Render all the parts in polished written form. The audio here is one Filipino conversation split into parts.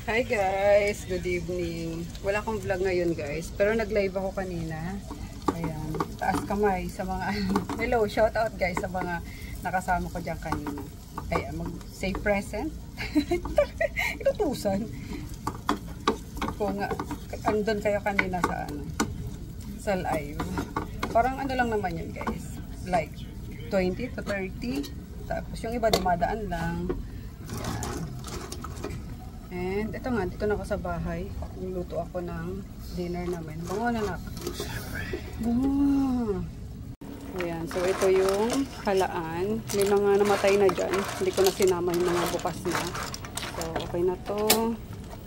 Hi guys, good evening. Wala akong vlog ngayon guys, pero nag-live ako kanina. Ayan, taas kamay sa mga hello, shout out guys sa mga nakasama ko diyan kanina. Ayan, mag-say present. Inutusan. Kung andun kayo kanina sa sa live. Parang ano lang naman yun guys. Like 20 to 30. Tapos yung iba dumadaan lang. Ayan. And ito nga, dito na ako sa bahay. Niluto ako ng dinner namin. Bango na nak. Bango. Ayan, so ito yung halaan. May mga namatay na dyan. Hindi ko na sinama yung mga bukas na. So, okay na to.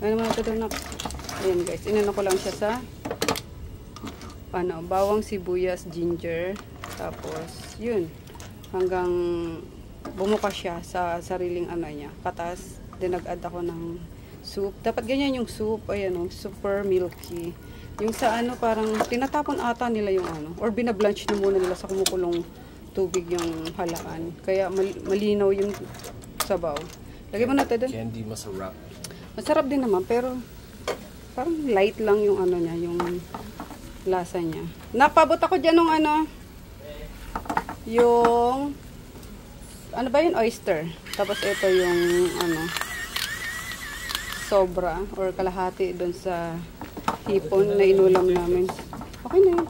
Ano naman ito doon nak? Ayan guys, inano ko lang siya sa bawang, sibuyas, ginger. Tapos, yun. Hanggang bumuka siya sa sariling niya. Katas. Then nag-add ako ng soup. Dapat ganyan yung soup. Ayan o, super milky. Yung sa parang tinatapon ata nila yung or binablanch na muna nila sa kumukulong tubig yung halaan. Kaya malinaw yung sabaw. Lagay mo natin doon. Candy masarap. Masarap din naman, pero parang light lang yung niya, yung lasa niya. Napabot ako dyan ng yung ba yun? Oyster. Tapos ito yung sobra or kalahati doon sa hipon na inulam namin. Okay na yun.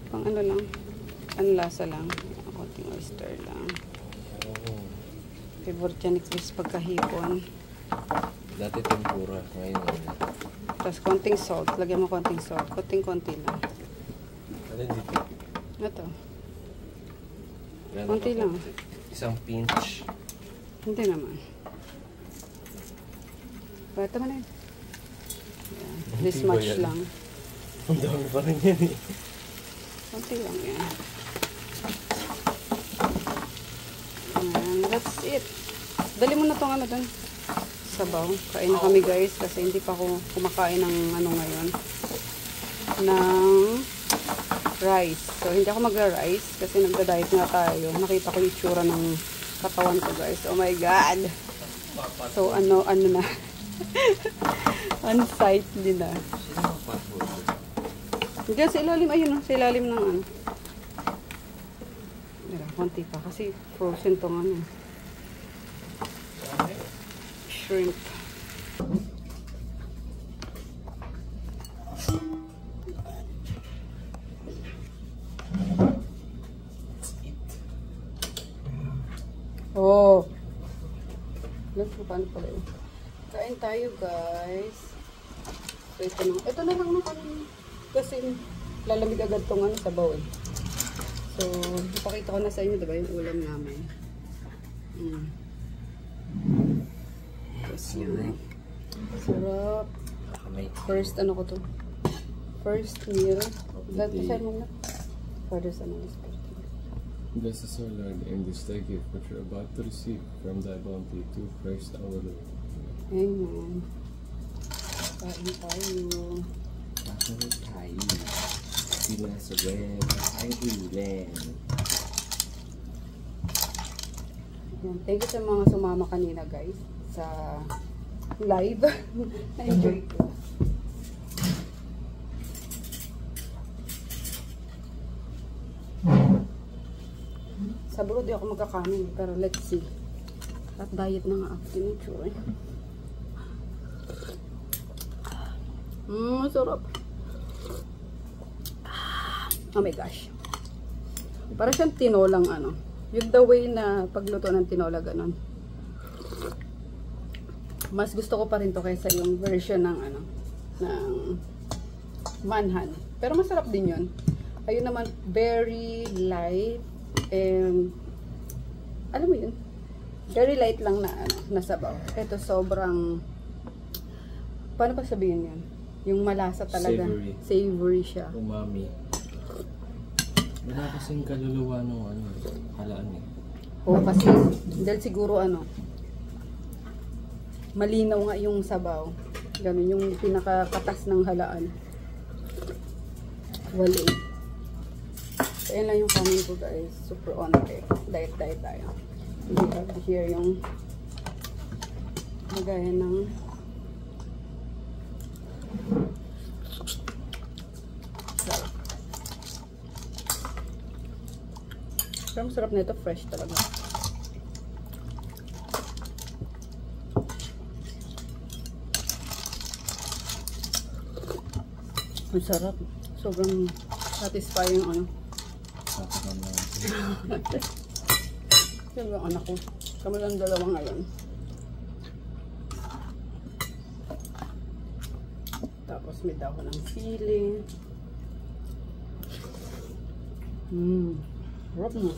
Pang lang. Lasa lang. Konting oyster lang. Favorite yan is pagkahipon. Dati tempura. Ngayon. Tapos konting salt. Lagyan mo konting salt. Konting-konti lang. Ano dito? Ito. Konti lang. Isang pinch. Hindi naman. Bata mo na yun. Yeah. This much lang. Ang dami pa rin yan eh. Konti lang yan. And that's it. Dali mo na itong dun. Sabaw. Kain na kami guys kasi hindi pa ako kumakain ng ngayon. Ng rice. So hindi ako mag-rice kasi nagda-diet nga tayo. Nakita ko yung tsura ng katawan ko guys. Oh my god. So na. Unsightly na. Diyan sa ilalim, ayun sa ilalim ng konti pa kasi frozen tong shrimp. Oh. Paano pala yun? Kain tayo guys. So ito na lang na kami. Kasi lalamig agad tong sabaw eh. So, ipakita ko na sa inyo, diba yung ulam namin. Tapos yun. Sarap. First ko to? First meal. Dati siya muna. Father, Son, and Spirit. Bless us, O Lord, and this thy gift which we are about to receive from thy bounty to Christ our Lord. Amen. Kain tayo. Kain tayo. Sinasawin ang ulan. Thank you sa mga sumama kanina guys sa live. Na-enjoy ko. Sa buro di ako magkakanin pero let's see. At diet na nga ako tinutsura. Masarap. Oh my gosh. Para siyang tinolang yung the way na pagluto ng tinola ganon. Mas gusto ko pa rin to kaysa yung version ng ng manhan. Pero masarap din yun. Ayun naman very light and alam mo yun? Very light lang na sabaw. Ito sobrang paano pa sabihin yun? Yung malasa talaga. Savory siya. Umami. Wala kasing kaluluwa ng halaan eh. Oo, kasi dahil siguro malinaw nga yung sabaw. Ganun yung pinakakatas ng halaan. Wali. So, yan lang yung kanin ko guys. Super on diet tayo. We have here yung lagayan ng Pero masarap nito, fresh talaga. Ang sarap. Sobrang satisfying ano. Yan yung anak ko. Kami lang dalawa ngayon. Tapos may dahon ng sili. Sarap na.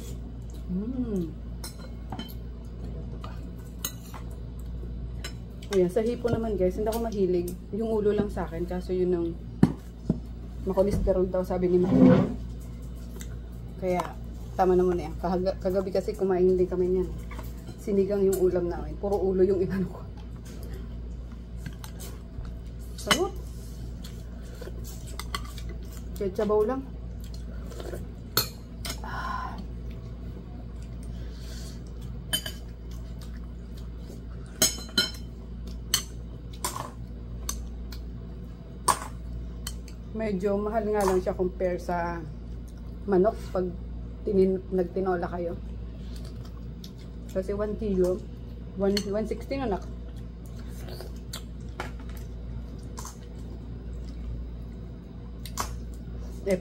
Ayan, sa hipo naman guys, hindi ako mahilig. Yung ulo lang sa akin, kaso yun ang makolesterol daw sabi ni Mama. Kaya, tama naman na yan. Kagabi kasi kumain din kami niyan. Sinigang yung ulam namin. Puro ulo yung inano ko. Sarap. Kahit sabaw lang. Medyo mahal nga lang siya compare sa manok pag nagtinola kayo. Kasi 1 kilo, 160 na nak.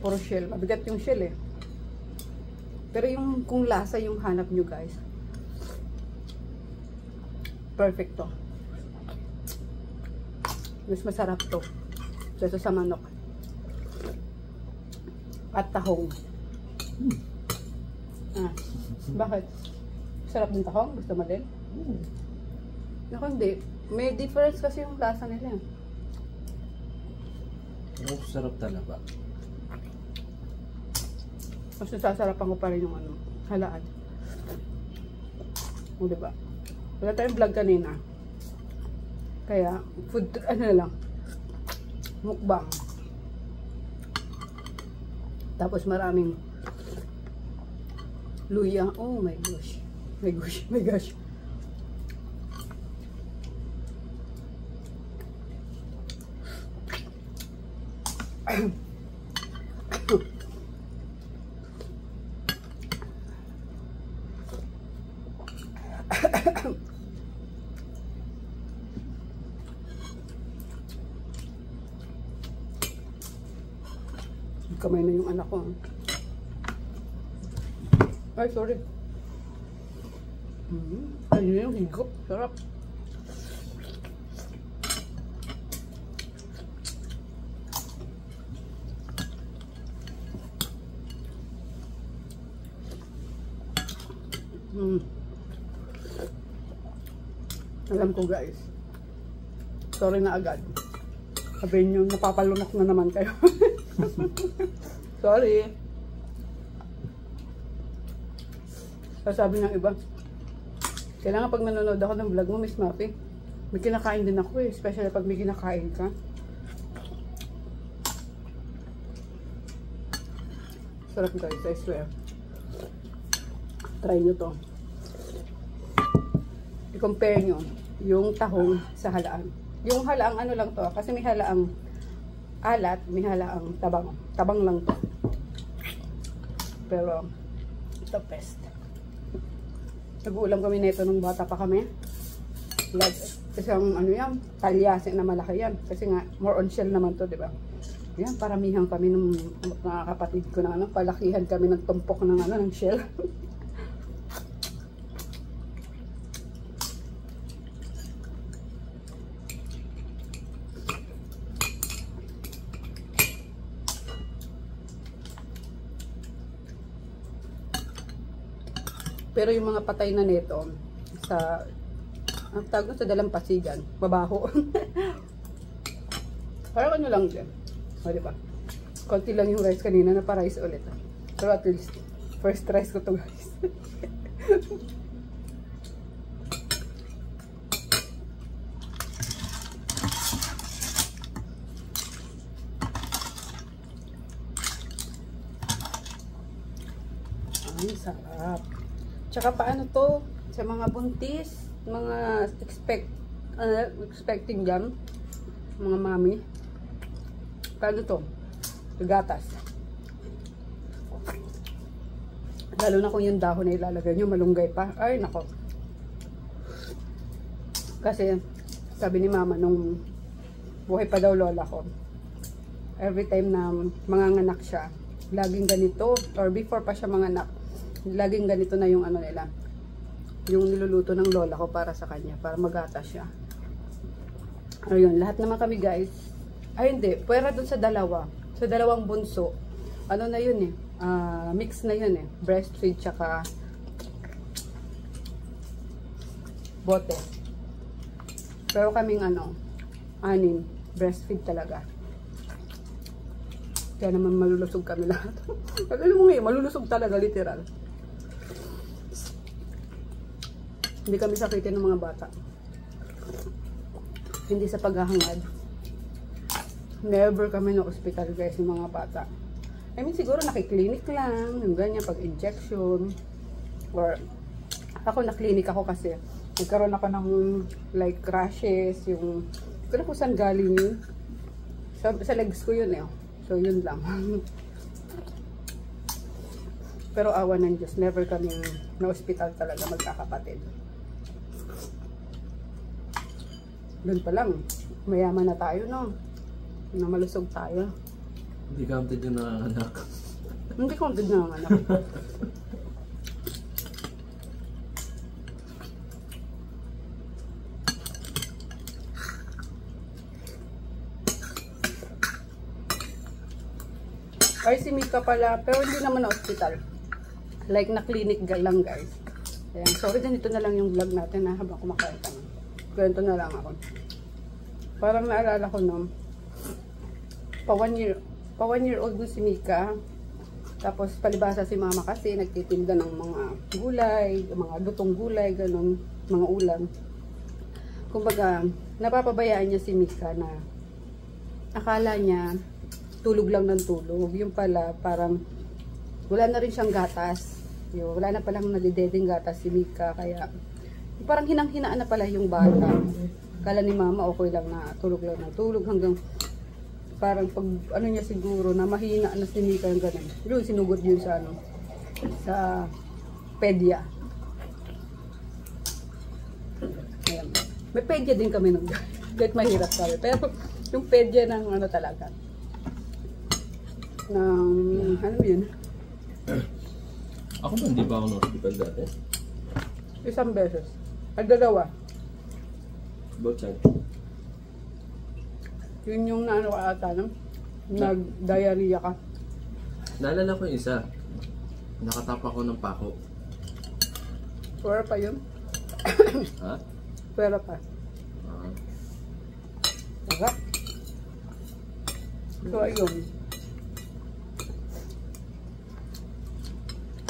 Puro shell. Mabigat yung shell eh. Pero yung kung lasa yung hanap nyo guys, perfect to. Mas masarap to kaysa sa manok. At tahong. Bakit? Sarap din tahong? Gusto mo din? Naku, hindi. May difference kasi yung lasa nila. Pero sarap talaga. Mas nasasarapan ko pa rin yung ano, halaan. O diba? Wala tayong vlog kanina. Kaya, food, ano na lang, mukbang. Tapos maraming luya. Oh my gosh. My gosh. My gosh. Kamay na yung anak ko. Ay, sorry. Ayun yung higop. Sarap. Alam ko guys. Sorry na agad. Sabihin nyo, napapalunok na naman kayo. Sorry. Sabi ng iba, kailangan pag nanonood ako ng vlog mo, Miss Mafi, may kinakain din ako eh. Especially pag may kinakain ka. Sarap guys, I swear. Try nyo to. I-compare nyo yung tahong sa halaan. Yung halaang ano lang to, kasi may halaang alat, may halaang tabang. Tabang lang to. Pero, ito best. Nag-uulam kami nito nung bata pa kami. Isang ano yan, talyasin na malaki yan. Kasi nga, more on shell naman to, di ba? Yan, paramihan kami ng mga kapatid ko na ano, palakihan kami ng tumpok ng ano, ng shell. Pero yung mga patay na nito sa ang tawag sa dalampasigan, babaho. Parang ano lang din. O, diba? Konti lang yung rice kanina na pa-rice ulit. Pero at least, first rice ko to guys. Ay, sarap. Tsaka paano to sa mga buntis, mga expecting dyan, mga mami. Paano to? Gatas. Lalo na kung yung dahon na ilalagay nyo, malunggay pa. Ay, nako. Kasi, sabi ni mama, nung buhay pa daw lola ko, every time na manganganak siya, laging ganito, or before pa siya manganak, laging ganito na yung ano nila, yung niluluto ng lola ko para sa kanya, para magatas siya. Ayun, lahat naman kami guys, ay hindi, pwera dun sa dalawang bunso, ano na yun eh, mix na yun eh, breastfeed tsaka bote. Pero kaming ano, 6, breastfeed talaga. Kaya naman malulusog kami lahat. Alam mo ngayon, malulusog talaga, literal. Hindi kami sakitin ng mga bata. Hindi sa paghahangad. Never kami na hospital guys ng mga bata. I mean, siguro nakiklinik lang, yung ganyan, pag-injection. Or, ako naklinik ako kasi nagkaroon ako ng like rashes, yung, kung kung saan galing yun. Sa legs ko yun eh. So, yun lang. Pero awa ng Diyos, never kaming na-hospital talaga magkakapatid. Doon pa lang, mayaman na tayo, no? Na malusog tayo. Hindi counted yung nanganganak. Hindi counted na ang anak. Ay, si Mika pala, pero hindi naman na hospital. Like, na clinic lang, guys. Ayan. Sorry, ganito na lang yung vlog natin, ha, habang kumakain kami. Ganito na lang ako. Parang naalala ko, no, pa 1 year old na si Mika. Tapos, palibasa si mama kasi, nagtitinda ng mga gulay, mga lutong gulay, ganun, mga ulam. Kumbaga, napapabayaan niya si Mika na akala niya, tulog lang ng tulog. Yung pala, parang wala na rin siyang gatas. Wala na palang nadidedeng gatas si Mika. Kaya, parang hinang-hinaan na pala yung bata. Kala ni mama, okay lang na tulog lang ng tulog. Hanggang parang pag, ano niya siguro, na mahina na si Mika yung ganun. Yun, sinugod yun sa, ano, sa pedya. Ayan. May pedya din kami nung kahit mahirap kami. Pero, yung pedya ng ano talaga, ng, ano yun? Ako ba hindi ba ako na-hospital dati? 1 beses. Ay, 2. About time. Yun yung naano ka ata, no? Nag-diarrhea ka. Naalala ko yung isa. Nakatapa ko ng pako. Pwera pa yun? Ha? Pwera pa. Saka? So, ayun.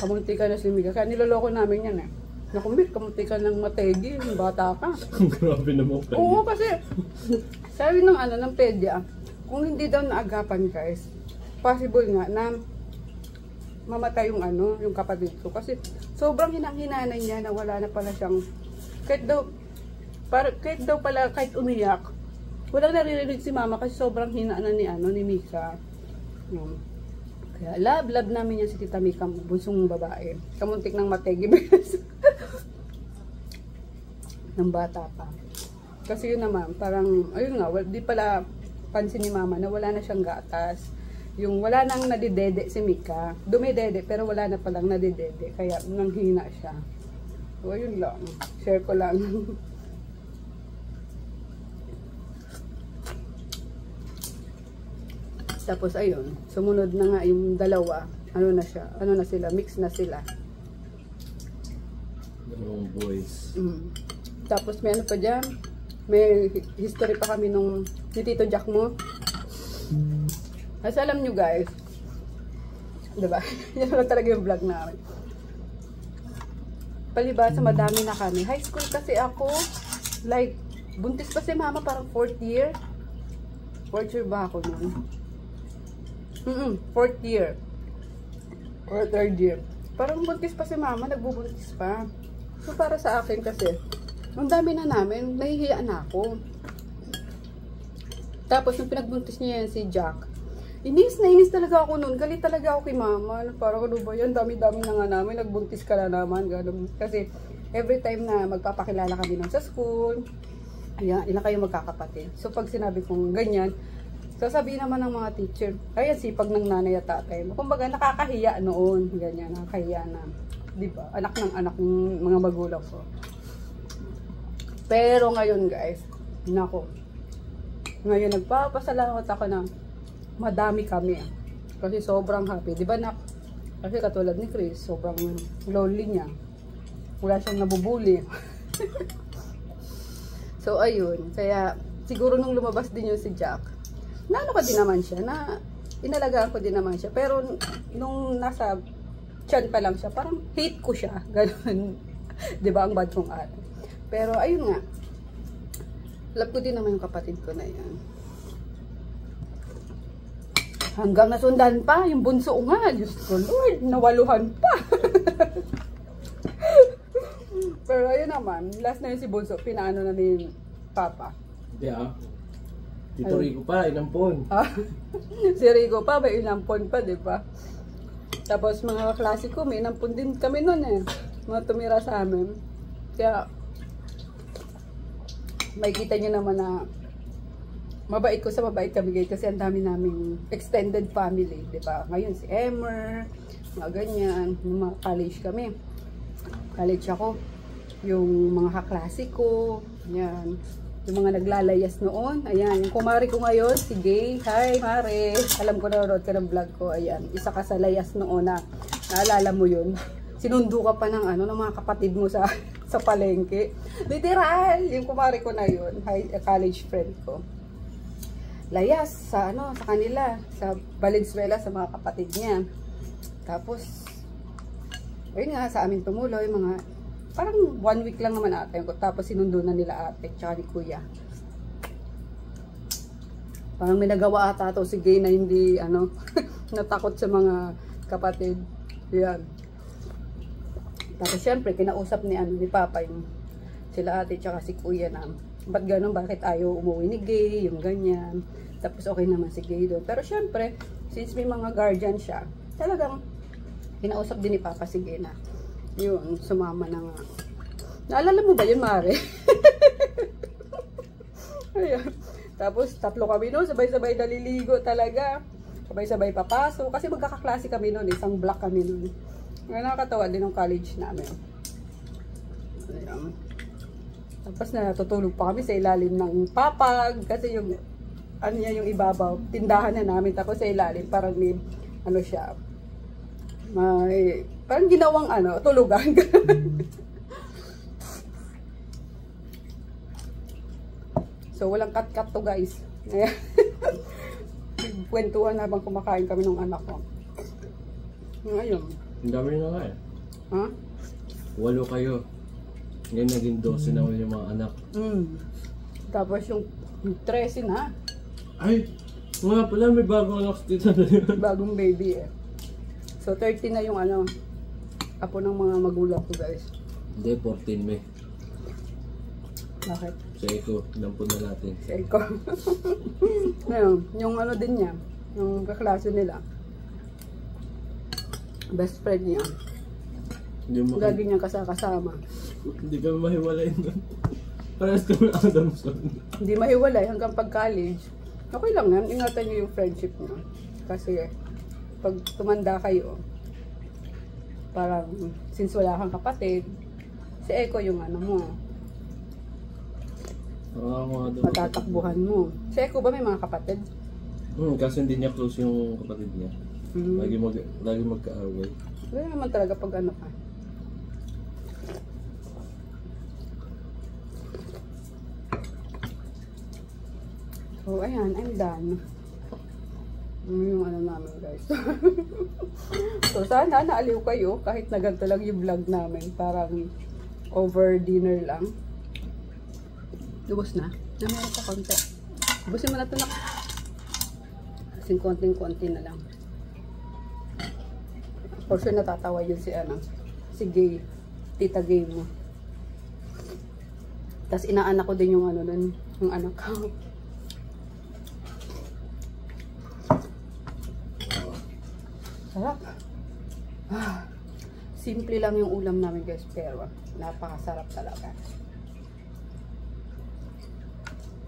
Kamunti ka na si Mika. Kaya niloloko namin yan eh. Nakumit, kamunti ka ng mategi. Bata ka. Grabe naman kayo. Oo, kasi sabi ng ano, ng pedya, kung hindi daw naagapan guys, possible nga na mamatay yung ano, yung kapatid ko. Kasi sobrang hinang-hinanay niya na wala na pala siyang, kahit daw pala, kahit umiyak, walang naririnig si mama kasi sobrang hinaanan ni ano, ni Mika. Kaya love namin yan si Tita Mika, bunsong babae. Kamuntik ng mategi ng bata pa. Kasi yun naman, parang, ayun nga, di pala pansin ni mama na wala na siyang gatas. Yung wala nang nadidede si Mika. Dumidede, pero wala na palang nadidede. Kaya nanghina siya. So, ayun lang. Share ko lang. Tapos, ayun. Sumunod na nga yung 2. Ano na siya? Ano na sila? Mix na sila. Dalawang boys. Tapos, may ano pa dyan? May history pa kami nung ni Tito Jack mo. Kasi alam nyo guys, diba? Yan na talaga yung vlog namin. Palibasa, madami na kami. High school kasi ako, like, buntis pa si mama, parang 4th year. 4th year ba ako nun? 4th year. Or 3rd year. Parang buntis pa si mama, nagbubuntis pa. So, para sa akin kasi, ang dami na namin, nahihiya na ako. Tapos, nung pinagbuntis niya yan si Jack, Inis na inis talaga ako noon. Galit talaga ako kay mama. Parang ano ba yan? Dami-dami na nga namin. Nagbuntis ka na naman. Ganun. Kasi every time na magpapakilala kami nun sa school, ayan, ilan kayo magkakapatid. So pag sinabi kong ganyan, sasabihin naman ng mga teacher, ayan, sipag ng nanay at tatay mo. Kumbaga, nakakahiya noon. Ganyan, nakakahiya na. Di ba? Anak ng anak ng mga magulang ko. Pero ngayon guys, nako. Ngayon nagpapasalamat ako na madami kami. Kasi sobrang happy. Di ba na? Kasi katulad ni Chris, sobrang lonely niya. Wala siyang nabubuli. So ayun. Kaya siguro nung lumabas din yung si Jack, naano ka din naman siya, na inalagaan ko din naman siya. Pero nung nasa tiyan pa lang siya, parang hate ko siya. Ganun. Di ba ang bad kong ate. Pero ayun nga. Love ko din naman yung kapatid ko na yan. Hanggang nasundan pa, yung bunso nga. Diyos ko, Lord, nawaluhan pa. Pero ayun naman, last na yun si bunso, pinaano na ni Papa. Hindi Tito Rico pa, inampon. Si Rico pa, may inampon pa, di ba? Tapos mga klase ko, may inampon din kami nun eh. Mga tumira sa amin. Kaya, makikita nyo naman na mabait ko sa mabait kami guys, kasi ang dami naming extended family, di ba? Ngayon si Emer, mga ganyan, yung mga college kami. College ako, yung mga kaklase ko, yan. Yung mga naglalayas noon, ayan. Yung kumari ko ngayon, si Gay. Hi, Mare. Alam ko na road ka ng vlog ko, ayan. Isa ka sa layas noon na, naalala mo yun? Sinundo ka pa ng ano, ng mga kapatid mo sa sa palengke. Literal, yung kumari ko na yun, college friend ko. Layas sa ano, sa kanila, sa Valenzuela, sa mga kapatid niya. Tapos ayun nga, sa amin tumuloy mga parang 1 week lang naman ate ko. Tapos sinundo na nila ate tsaka ni kuya. Parang may nagawa ata to si Gay na hindi ano natakot sa mga kapatid. Yan. Tapos syempre kinausap ni ano ni Papa yung sila ate tsaka si kuya na ba't ganun, bakit ayaw umuwi ni Gay, yung ganyan. Tapos okay naman si Gay doon. Pero syempre, since may mga guardian siya, talagang kinausap din ni Papa si Gay na yun, sumama na nga. Naalala mo ba yun, Mare? Ayan. Tapos tatlo kami noon, sabay-sabay naliligo talaga. Sabay-sabay papasok. Kasi magkakaklase kami noon, isang block kami noon. Nakakatawa din ng college namin. Ayan. Tapos natutulog pa kami sa ilalim ng papag kasi yung ano niya yung ibabaw, tindahan na namin, tapos sa ilalim parang may ano siya, may parang ginawang ano, tulugan. So walang cut-cut to guys. Kwentuhan habang kumakain kami ng anak ko. Ngayon. Ang dami na nga eh. Ha? 8 kayo. Ngayon naging 12 na yung mga anak. Tapos yung 13 na. Ay! Nga pala, may bagong anak sa tita na yun. Bagong baby eh. So 13 na yung ano, apo ng mga magulang ko guys. Hindi, 14 May. Bakit? Sa Eco, nampun na natin. Sa Eco. Ngayon, yung ano din niya, yung kaklase nila. Best friend niya. Lagi niyang kasama. Hindi kami mahiwalay nun. Parehas kami Adamson. Hindi mahiwalay hanggang pag-college. Okay lang yan, ingatan niyo yung friendship niyo. Kasi pag tumanda kayo, parang since wala kang kapatid, si Eco yung ano mo, matatakbuhan mo. Si Eco ba may mga kapatid? Kasi hindi niya close yung kapatid niya. Lagi magkaaway. Wala naman talaga pag ano ka. So, ayan, I'm done. Yung ano namin, guys. So, sana naaliw kayo kahit na ganito lang yung vlog namin. Parang over dinner lang. Lubos na. Naman sa konti. Lubusin mo na ito na. Kasing konting-konti na lang. For sure natatawa yun si ano. Si Gay. Tita Gay mo. Tapos inaanak ko din yung ano nun. Yung anak ko. Sarap. Simple lang yung ulam namin guys, pero napakasarap talaga.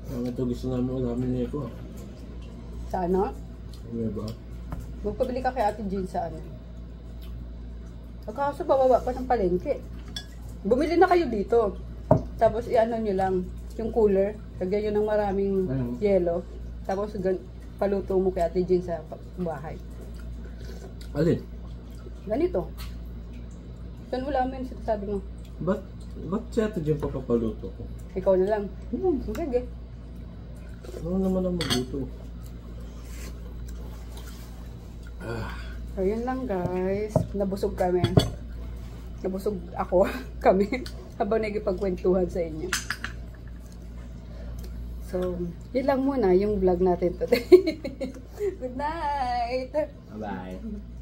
Ito gusto namin ulamin niya ko. Sa ano? Ano ba? Magpabili ka kay Ate Jean sa ano. Pagkaso bababa pa ng palengke. Bumili na kayo dito. Tapos i-ano nyo lang, yung cooler. Lagyan nyo ng maraming yelo. Tapos paluto mo kay Ate Jean sa bahay. Alin? Ganito. Saan ulamin sabi mo? Ba't siya ito dyan papapaluto ko? Ikaw na lang. Sige. Ano naman ang magluto? So, yun lang guys. Nabusog kami. Nabusog ako. Kami. Habang nagipagkwentuhan sa inyo. So, yun lang muna yung vlog natin today. Good night! Bye-bye!